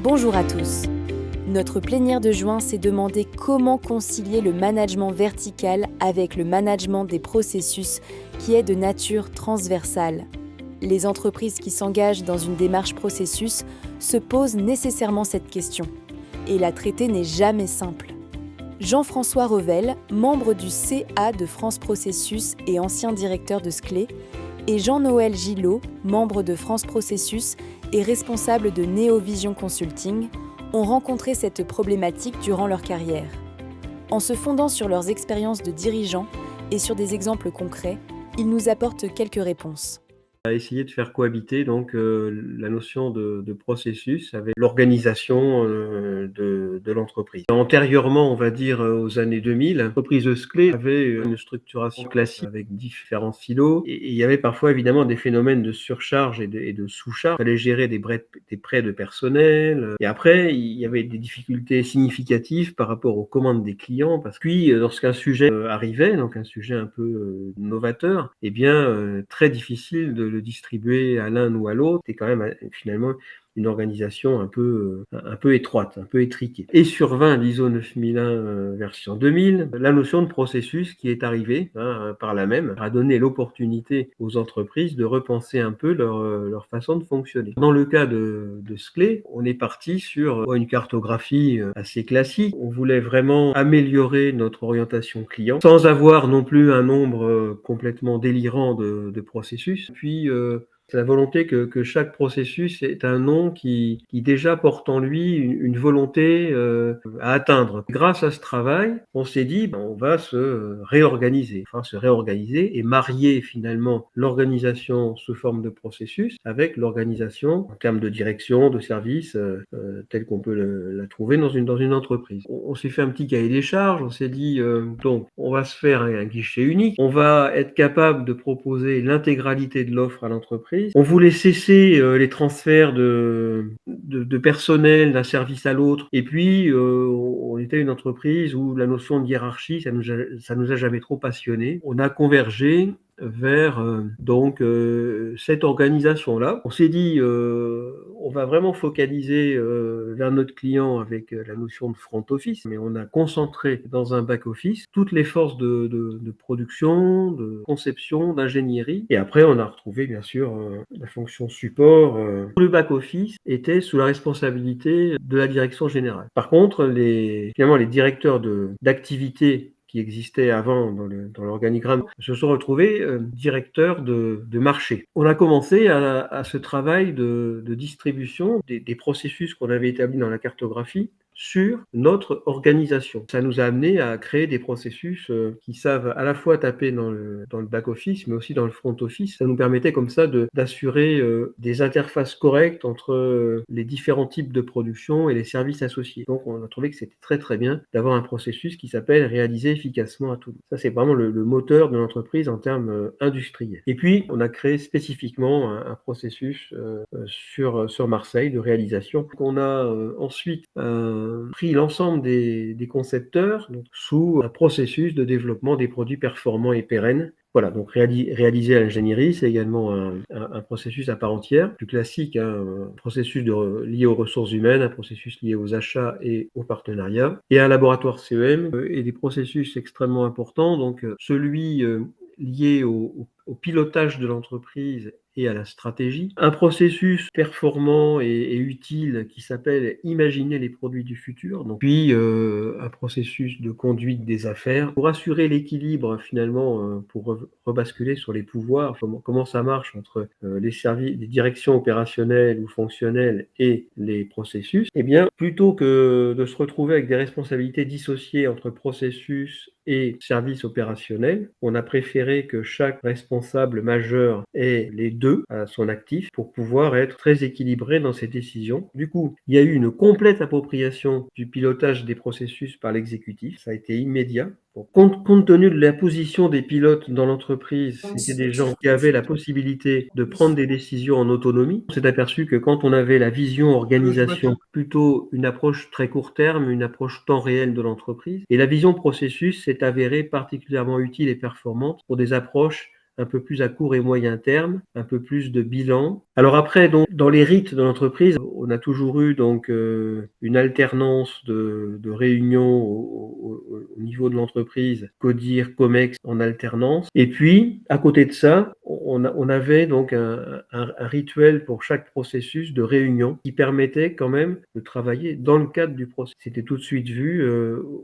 Bonjour à tous. Notre plénière de juin s'est demandé comment concilier le management vertical avec le management des processus qui est de nature transversale. Les entreprises qui s'engagent dans une démarche processus se posent nécessairement cette question. Et la traiter n'est jamais simple. Jean-François Revel, membre du CA de France Processus et ancien directeur de Sclé, et Jean-Noël Gillot, membre de France Processus et responsable de Neovision Consulting, ont rencontré cette problématique durant leur carrière. En se fondant sur leurs expériences de dirigeants et sur des exemples concrets, ils nous apportent quelques réponses. À essayer de faire cohabiter donc la notion de processus avec l'organisation de l'entreprise. Antérieurement, on va dire aux années 2000, l'entreprise Sclé avait une structuration classique avec différents silos et il y avait parfois évidemment des phénomènes de surcharge et de sous-charge. Il fallait gérer des prêts de personnel et après il y avait des difficultés significatives par rapport aux commandes des clients parce que puis lorsqu'un sujet arrivait, donc un sujet un peu novateur, eh bien très difficile de le distribuer à l'un ou à l'autre. C'est quand même finalement une organisation un peu étroite, un peu étriquée. Et survint l'ISO 9001 version 2000, la notion de processus qui est arrivée par là même, a donné l'opportunité aux entreprises de repenser un peu leur façon de fonctionner. Dans le cas de Sclé, on est parti sur une cartographie assez classique. On voulait vraiment améliorer notre orientation client sans avoir non plus un nombre complètement délirant de processus. Puis c'est la volonté que chaque processus est un nom qui déjà porte en lui une volonté à atteindre. Grâce à ce travail, on s'est dit on va se réorganiser, et marier finalement l'organisation sous forme de processus avec l'organisation en termes de direction, de service, telle qu'on peut la trouver dans une entreprise. On s'est fait un petit cahier des charges, on s'est dit donc on va se faire un guichet unique, on va être capable de proposer l'intégralité de l'offre à l'entreprise. On voulait cesser les transferts de personnel d'un service à l'autre. Et puis, on était une entreprise où la notion de hiérarchie, ça nous a jamais trop passionnés. On a convergé vers cette organisation-là. On s'est dit, on va vraiment focaliser vers notre client avec la notion de front office, mais on a concentré dans un back office toutes les forces de production, de conception, d'ingénierie. Et après, on a retrouvé bien sûr la fonction support. Le back office était sous la responsabilité de la direction générale. Par contre, finalement, les directeurs d'activité qui existaient avant dans l'organigramme, se sont retrouvés directeurs de marché. On a commencé à ce travail de distribution des processus qu'on avait établis dans la cartographie sur notre organisation. Ça nous a amené à créer des processus qui savent à la fois taper dans le back-office, mais aussi dans le front-office. Ça nous permettait comme ça d'assurer des interfaces correctes entre les différents types de production et les services associés. Donc on a trouvé que c'était très très bien d'avoir un processus qui s'appelle réaliser efficacement à Toulouse. Ça c'est vraiment le moteur de l'entreprise en termes industriels. Et puis on a créé spécifiquement un processus sur Marseille de réalisation. Donc, on a ensuite pris l'ensemble des concepteurs sous un processus de développement des produits performants et pérennes. Voilà, donc réaliser l'ingénierie, c'est également un processus à part entière, plus classique, un processus lié aux ressources humaines, un processus lié aux achats et aux partenariats, et un laboratoire CEM et des processus extrêmement importants, donc celui lié au pilotage de l'entreprise et à la stratégie. Un processus performant et utile qui s'appelle imaginer les produits du futur. Donc, puis un processus de conduite des affaires pour assurer l'équilibre finalement, pour rebasculer sur les pouvoirs, comment ça marche entre les services, les directions opérationnelles ou fonctionnelles et les processus. Eh bien, plutôt que de se retrouver avec des responsabilités dissociées entre processus et services opérationnels, on a préféré que chaque responsable majeur ait les deux à son actif pour pouvoir être très équilibré dans ses décisions. Du coup, il y a eu une complète appropriation du pilotage des processus par l'exécutif. Ça a été immédiat. Donc, compte tenu de la position des pilotes dans l'entreprise, c'était des gens qui avaient la possibilité de prendre des décisions en autonomie. On s'est aperçu que quand on avait la vision organisation, plutôt une approche très court terme, une approche temps réel de l'entreprise, et la vision processus s'est avérée particulièrement utile et performante pour des approches un peu plus à court et moyen terme, un peu plus de bilan. Alors après, donc, dans les rites de l'entreprise, on a toujours eu donc une alternance de réunions au niveau de l'entreprise, CODIR, COMEX en alternance. Et puis, à côté de ça, on avait donc un rituel pour chaque processus de réunion qui permettait quand même de travailler dans le cadre du processus. C'était tout de suite vu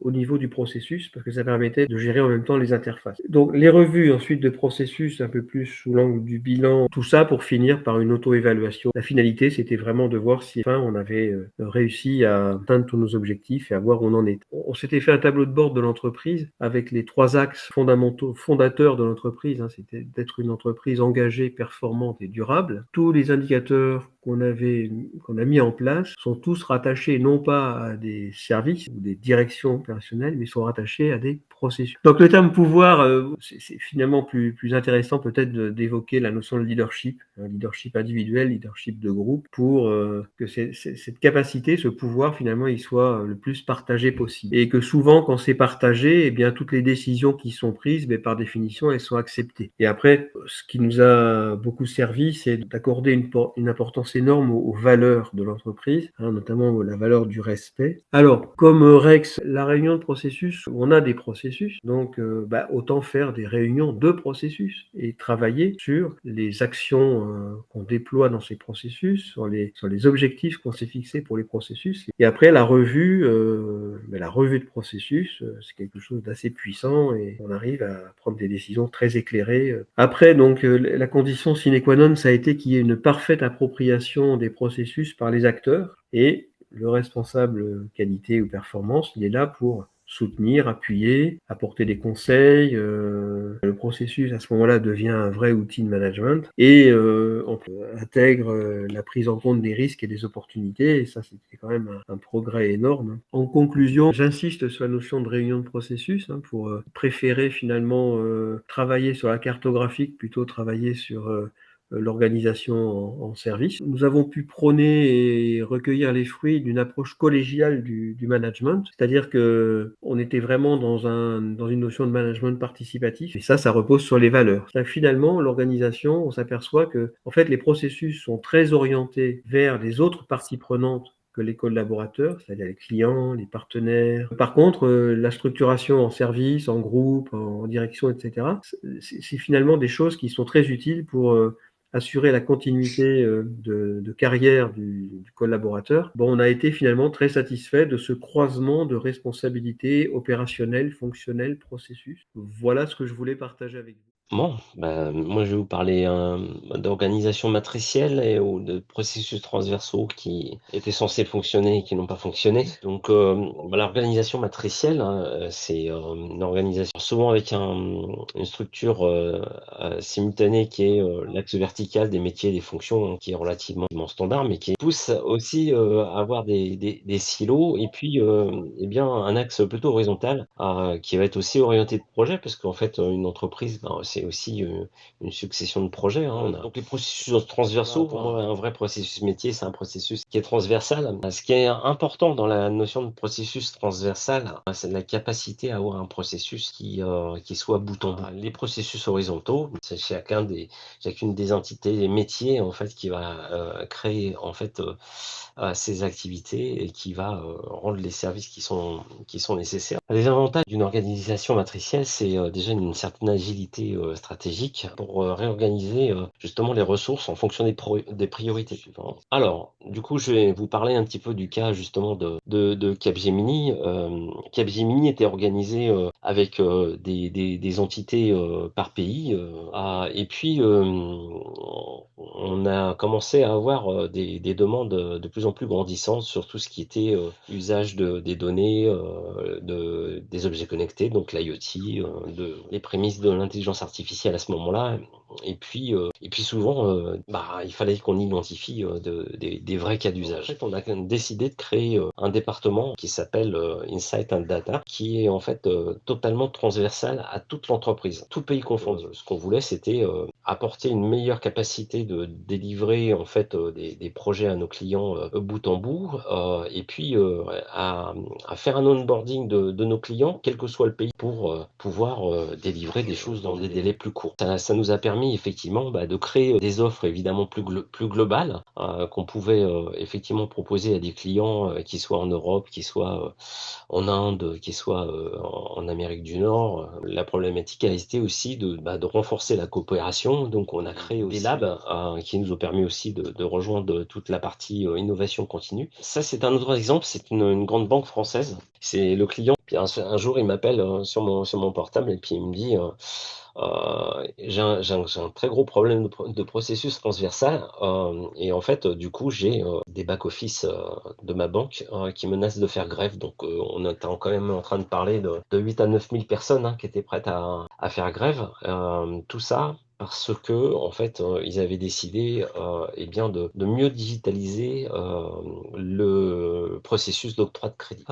au niveau du processus parce que ça permettait de gérer en même temps les interfaces. Donc les revues ensuite de processus un peu plus sous l'angle du bilan, tout ça pour finir par une auto-évaluation. La finalité, c'était vraiment de voir si enfin on avait réussi à atteindre tous nos objectifs et à voir où on en est. On s'était fait un tableau de bord de l'entreprise avec les 3 axes fondamentaux, fondateurs de l'entreprise. Hein, c'était d'être une entreprise engagée, performante et durable. Tous les indicateurs qu'on a mis en place sont tous rattachés non pas à des services ou des directions opérationnelles, mais sont rattachés à des processus. Donc le terme pouvoir, c'est finalement plus intéressant peut-être d'évoquer la notion de leadership, leadership individuel, leadership de groupe, pour que cette capacité, ce pouvoir finalement, il soit le plus partagé possible. Et que souvent, quand c'est partagé, eh bien toutes les décisions qui sont prises, mais par définition, elles sont acceptées. Et après, ce qui nous a beaucoup servi, c'est d'accorder une importance énorme aux valeurs de l'entreprise, hein, notamment la valeur du respect. Alors, comme Rex, la réunion de processus, on a des processus, donc autant faire des réunions de processus et travailler sur les actions qu'on déploie dans ces processus, sur les objectifs qu'on s'est fixés pour les processus. Et après, la revue de processus, c'est quelque chose d'assez puissant et on arrive à prendre des décisions très éclairées. Après, donc, la condition sine qua non, ça a été qu'il y ait une parfaite appropriation des processus par les acteurs et le responsable qualité ou performance, il est là pour soutenir, appuyer, apporter des conseils. Le processus, à ce moment-là, devient un vrai outil de management et on intègre la prise en compte des risques et des opportunités. Et ça, c'était quand même un progrès énorme. En conclusion, j'insiste sur la notion de réunion de processus pour préférer finalement travailler sur la cartographique plutôt travailler sur l'organisation en service. Nous avons pu prôner et recueillir les fruits d'une approche collégiale du management, c'est-à-dire que on était vraiment dans une notion de management participatif, et ça repose sur les valeurs. Finalement, l'organisation, on s'aperçoit que, en fait, les processus sont très orientés vers les autres parties prenantes que les collaborateurs, c'est-à-dire les clients, les partenaires. Par contre, la structuration en service, en groupe, en direction, etc., c'est finalement des choses qui sont très utiles pour assurer la continuité de carrière du collaborateur. Bon, on a été finalement très satisfait de ce croisement de responsabilités opérationnelles, fonctionnelles, processus. Voilà ce que je voulais partager avec vous. Bon, moi je vais vous parler d'organisation matricielle ou de processus transversaux qui étaient censés fonctionner et qui n'ont pas fonctionné. Donc l'organisation matricielle, hein, c'est une organisation souvent avec une structure simultanée qui est l'axe vertical des métiers et des fonctions, hein, qui est relativement standard, mais qui pousse aussi à avoir des silos et puis eh bien un axe plutôt horizontal qui va être aussi orienté de projet, parce qu'en fait une entreprise, c'est aussi une succession de projets, hein. Donc les processus transversaux, pour moi, un vrai processus métier, c'est un processus qui est transversal. Ce qui est important dans la notion de processus transversal, c'est la capacité à avoir un processus qui soit bout en bout. Les processus horizontaux, c'est chacune des entités, des métiers en fait qui va créer en fait ces activités et qui va rendre les services qui sont nécessaires. Les avantages d'une organisation matricielle, c'est déjà une certaine agilité stratégique pour réorganiser justement les ressources en fonction des priorités. Alors, du coup, je vais vous parler un petit peu du cas justement de Capgemini. Capgemini était organisé avec des entités par pays et puis on a commencé à avoir des demandes de plus en plus grandissantes sur tout ce qui était usage des données, des objets connectés, donc l'IoT, les prémices de l'intelligence artificielle à ce moment-là. Et puis souvent, il fallait qu'on identifie des vrais cas d'usage. En fait, on a décidé de créer un département qui s'appelle Insight and Data, qui est en fait totalement transversal à toute l'entreprise, tout pays confondu. Ce qu'on voulait, c'était apporter une meilleure capacité de délivrer en fait des projets à nos clients bout en bout, et puis à faire un onboarding de nos clients, quel que soit le pays, pour pouvoir délivrer des choses dans des délais plus courts. Ça nous a permis effectivement de créer des offres évidemment plus globales qu'on pouvait effectivement proposer à des clients qui soient en Europe, qui soient en Inde, qui soient en Amérique du Nord. La problématique a été aussi de renforcer la coopération. Donc, on a créé des labs qui nous ont permis aussi de rejoindre toute la partie innovation continue. Ça, c'est un autre exemple. C'est une grande banque française. C'est le client. Puis un jour, il m'appelle sur mon portable et puis il me dit j'ai un très gros problème de processus transversal et en fait, du coup, j'ai des back-office de ma banque qui menacent de faire grève. Donc, on était quand même en train de parler de 8 à 9 000 personnes qui étaient prêtes à faire grève. Tout ça parce que en fait, ils avaient décidé eh bien de mieux digitaliser le processus d'octroi de crédit.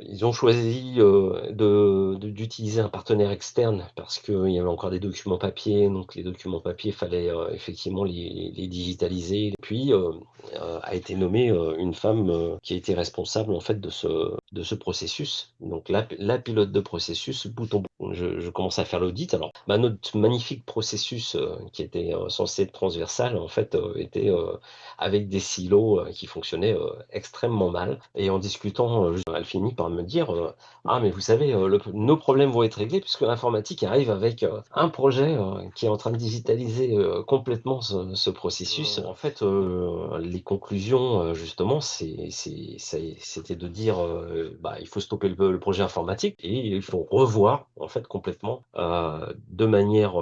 Ils ont choisi d'utiliser un partenaire externe parce qu'il y avait encore des documents papier, donc les documents papier, fallait effectivement les digitaliser. Puis a été nommée une femme qui a été responsable en fait de ce processus. Donc la pilote de processus bout en bout. Je commence à faire l'audit. Alors, notre magnifique processus qui était censé être transversal, en fait, était avec des silos qui fonctionnaient extrêmement mal. Et en discutant, elle finit par me dire ah, mais vous savez, nos problèmes vont être réglés puisque l'informatique arrive avec un projet qui est en train de digitaliser complètement ce processus. En fait, les conclusions, justement, c'était de dire il faut stopper le projet informatique et il faut revoir en fait complètement de manière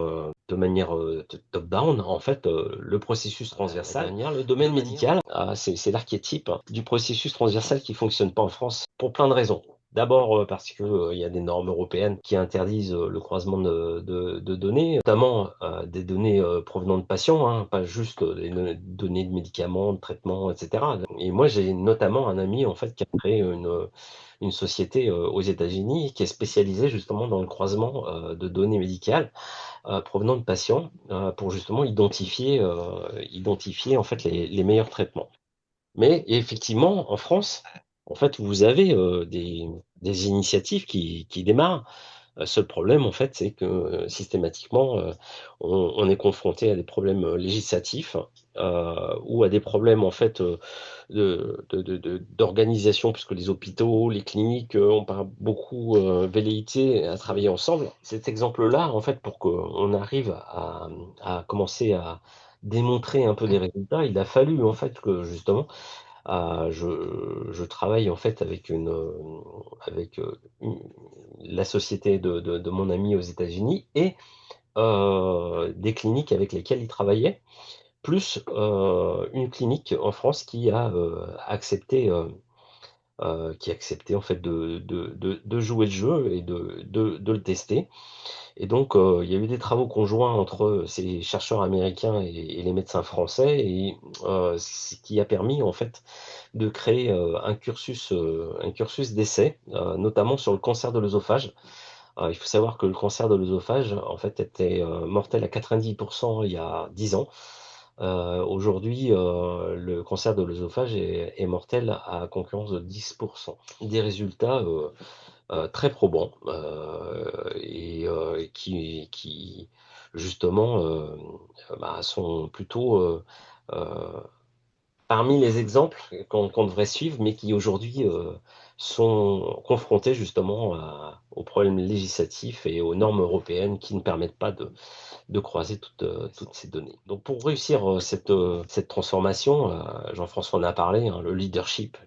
top-down en fait le processus transversal. Le domaine médical, c'est l'archétype du processus transversal qui fonctionne pas en France pour plein de raisons. D'abord parce que il y a des normes européennes qui interdisent le croisement de données, notamment des données provenant de patients, pas juste des données de médicaments, de traitements, etc. Et moi, j'ai notamment un ami en fait qui a créé une société aux États-Unis qui est spécialisée justement dans le croisement de données médicales provenant de patients pour justement identifier en fait les meilleurs traitements. Mais effectivement, en France, en fait, vous avez des initiatives qui démarrent. Seul problème, en fait, c'est que systématiquement, on est confronté à des problèmes législatifs ou à des problèmes, en fait, d'organisation, puisque les hôpitaux, les cliniques ont pas beaucoup velléité à travailler ensemble. Cet exemple-là, en fait, pour qu'on arrive à commencer à démontrer un peu des résultats, il a fallu, en fait, que justement, je travaille en fait avec la société de mon ami aux États-Unis et des cliniques avec lesquelles il travaillait, plus une clinique en France qui a accepté en fait de jouer le jeu et de le tester. Et donc, il y a eu des travaux conjoints entre ces chercheurs américains et les médecins français, et ce qui a permis en fait de créer un cursus d'essai, notamment sur le cancer de l'œsophage. Il faut savoir que le cancer de l'œsophage, en fait, était mortel à 90% il y a 10 ans. Aujourd'hui, le cancer de l'œsophage est mortel à concurrence de 10%. Des résultats très probants et qui justement sont plutôt euh, parmi les exemples qu'on devrait suivre, mais qui aujourd'hui sont confrontés justement aux problèmes législatifs et aux normes européennes qui ne permettent pas de croiser toutes ces données. Donc pour réussir cette transformation, Jean-François en a parlé, le leadership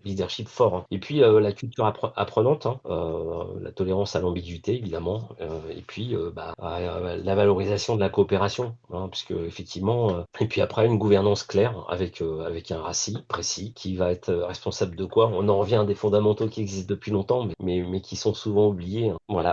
fort, et puis la culture apprenante, la tolérance à l'ambiguïté évidemment, et puis la valorisation de la coopération, puisque effectivement, et puis après une gouvernance claire avec un RACI précis qui va être responsable de quoi. On en revient à des fondamentaux qui existent depuis longtemps, mais qui sont souvent oubliés. Voilà.